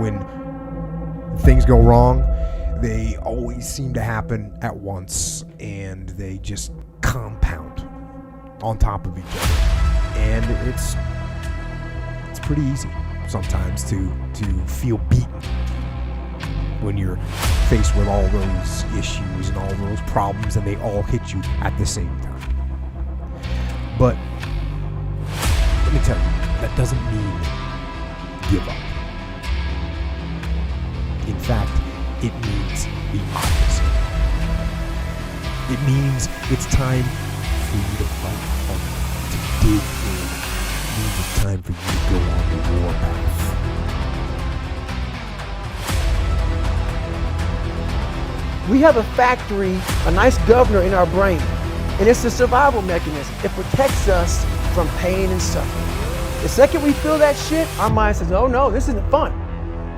when things go wrong, they always seem to happen at once, and they just compound on top of each other. And it's pretty easy sometimes to feel beaten when you're faced with all those issues and all those problems, and they all hit you at the same time. But let me tell you, that doesn't mean give up. In fact, it means the opposite. It means it's time for you to fight hard, to dig in. It means it's time for you to go on the warpath. We have a factory, a nice governor in our brain, and it's a survival mechanism. It protects us from pain and suffering. The second we feel that shit, our mind says, oh no, this isn't fun.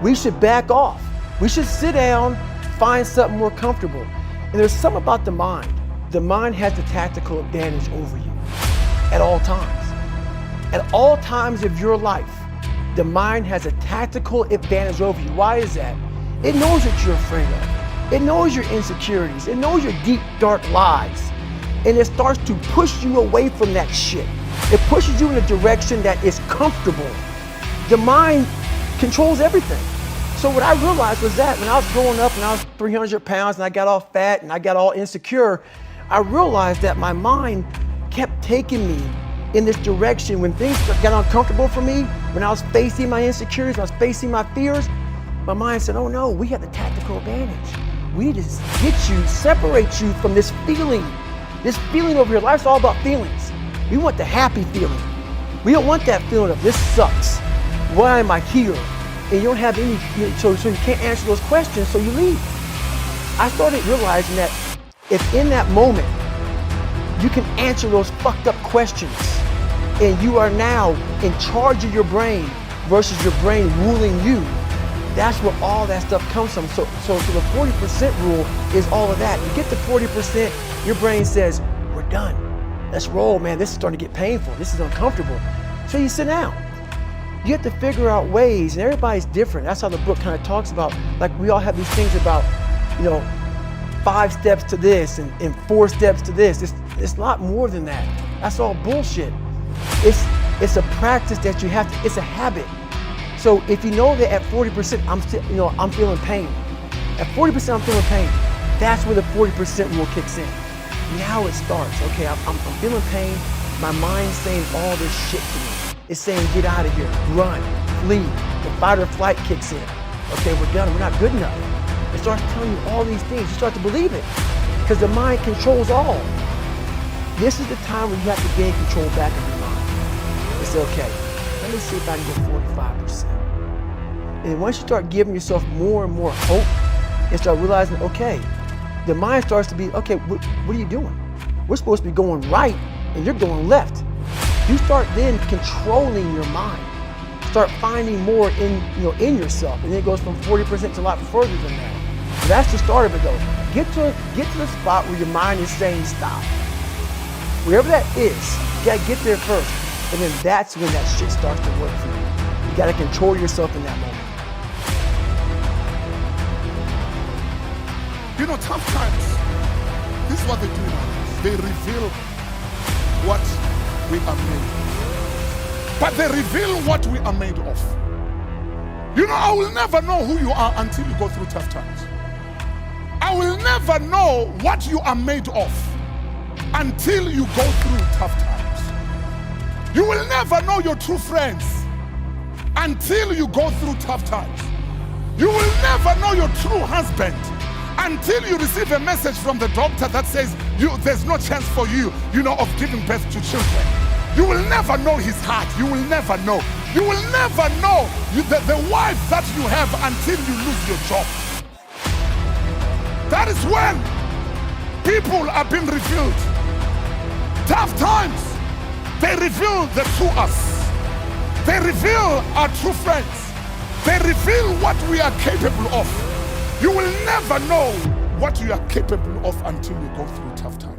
We should back off. We should sit down, find something more comfortable. And there's something about the mind. The mind has the tactical advantage over you at all times. At all times of your life, the mind has a tactical advantage over you. Why is that? It knows what you're afraid of. It knows your insecurities. It knows your deep, dark lies. And it starts to push you away from that shit. It pushes you in a direction that is comfortable. The mind controls everything. So what I realized was that when I was growing up and I was 300 pounds and I got all fat and I got all insecure, I realized that my mind kept taking me in this direction. When things got uncomfortable for me, when I was facing my insecurities, when I was facing my fears, my mind said, oh no, we have the tactical advantage. We need to get you, separate you from this feeling over your life. It's all about feelings. We want the happy feeling. We don't want that feeling of this sucks. Why am I here? And you don't have any, so you can't answer those questions, so you leave. I started realizing that if in that moment you can answer those fucked up questions and you are now in charge of your brain versus your brain ruling you, that's where all that stuff comes from. So the 40% rule is all of that. You get to 40%, your brain says, we're done. Let's roll, man. This is starting to get painful. This is uncomfortable. So you sit down. You have to figure out ways, and everybody's different. That's how the book kind of talks about, like we all have these things about, 5 steps to this and 4 steps to this. It's a lot more than that. That's all bullshit. It's a practice that you have to, it's a habit. So if you know that at 40%, I'm feeling pain. At 40% I'm feeling pain. That's where the 40% rule kicks in. Now it starts. Okay, I'm feeling pain. My mind's saying all this shit to me. It's saying, get out of here, run, flee. The fight or flight kicks in. Okay, we're done, we're not good enough. It starts telling you all these things. You start to believe it because the mind controls all. This is the time where you have to gain control back of your mind. It's okay, let me see if I can get 45%. And once you start giving yourself more and more hope and start realizing, okay, the mind starts to be, okay, what are you doing? We're supposed to be going right and you're going left. You start then controlling your mind. Start finding more in yourself, and then it goes from 40% to a lot further than that. So that's the start of it, though. Get to the spot where your mind is saying stop. Wherever that is, you gotta get there first, and then that's when that shit starts to work for you. You gotta control yourself in that moment. Tough times. This is what they do. They reveal what we are made. But they reveal what we are made of. I will never know who you are until you go through tough times. I will never know what you are made of until you go through tough times. You will never know your true friends until you go through tough times. You will never know your true husband until you receive a message from the doctor that says there's no chance for you, of giving birth to children. You will never know his heart. You will never know. You will never know the wife that you have until you lose your job. That is when people are being revealed. Tough times, they reveal the true us. They reveal our true friends. They reveal what we are capable of. You will never know what you are capable of until you go through tough times.